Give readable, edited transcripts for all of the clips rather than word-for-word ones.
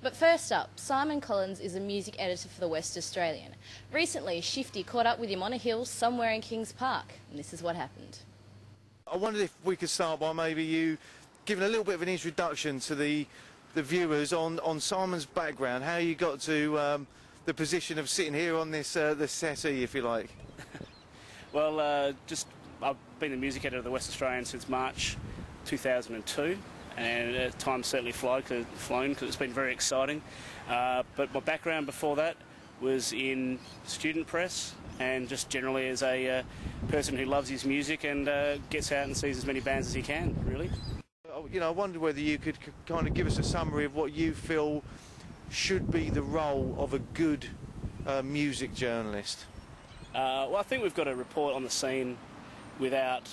But first up, Simon Collins is a music editor for The West Australian. Recently, Shifty caught up with him on a hill somewhere in Kings Park, and this is what happened. I wondered if we could start by maybe you giving a little bit of an introduction to the viewers on Simon's background, how you got to the position of sitting here on this the settee, if you like. Well, I've been the music editor of The West Australian since March 2002, and time's certainly flown because it's been very exciting. But my background before that was in student press and just generally as a person who loves his music and gets out and sees as many bands as he can, really. You know, I wondered whether you could kind of give us a summary of what you feel should be the role of a good music journalist. Well, I think we've got to report on the scene without,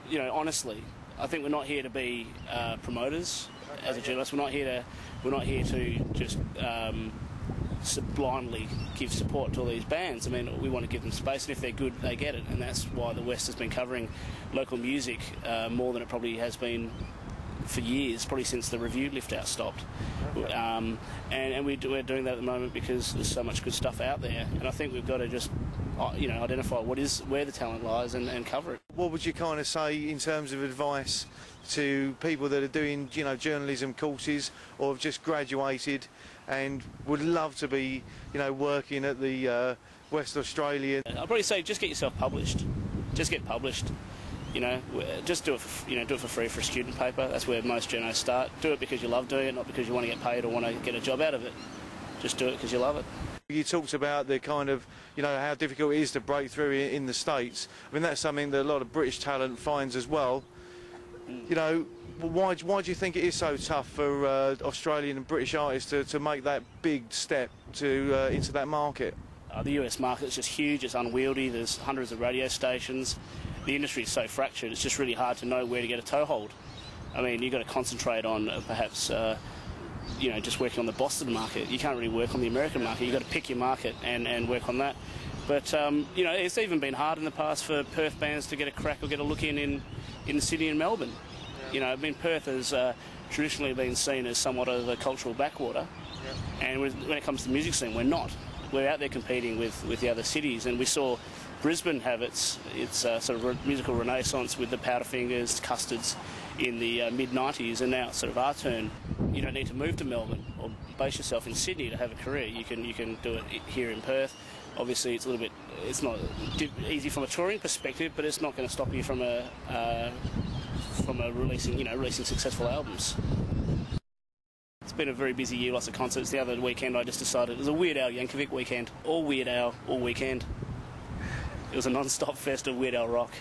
you know, honestly. I think we're not here to be promoters as a journalist. We're not here to just blindly give support to all these bands. I mean, we want to give them space, and if they're good, they get it. And that's why the West has been covering local music more than it probably has been for years, probably since the review lift-out stopped. Okay. And we're doing that at the moment because there's so much good stuff out there, and I think we've got to just, you know, identify where the talent lies and cover it. What would you kind of say in terms of advice to people that are doing, you know, journalism courses or have just graduated and would love to be, you know, working at the West Australian? I'd probably say just get yourself published. Just get published. You know, just do it for free for a student paper. That's where most journos start. Do it because you love doing it, not because you want to get paid or want to get a job out of it. Just do it because you love it. You talked about the kind of, you know, how difficult it is to break through in the States. I mean, that's something that a lot of British talent finds as well. You know, why do you think it is so tough for Australian and British artists to make that big step to into that market? The US market is just huge. It's unwieldy. There's hundreds of radio stations. The industry is so fractured, it's just really hard to know where to get a toehold. I mean, you've got to concentrate on perhaps, you know, just working on the Boston market. You can't really work on the American market. You've got to pick your market and work on that. But, you know, it's even been hard in the past for Perth bands to get a crack or get a look in Sydney and Melbourne. Yeah. You know, I mean, Perth has traditionally been seen as somewhat of a cultural backwater. Yeah. And when it comes to the music scene, we're not. We're out there competing with the other cities, and we saw Brisbane have its sort of musical renaissance with the Powderfingers, Custards in the mid-90s, and now it's sort of our turn. You don't need to move to Melbourne or base yourself in Sydney to have a career. You can do it here in Perth. Obviously, it's not easy from a touring perspective, but it's not going to stop you from releasing successful albums. It's been a very busy year, lots of concerts. The other weekend I just decided it was a Weird Al Yankovic weekend. All Weird Al, all weekend. It was a non-stop fest of Weird Al rock.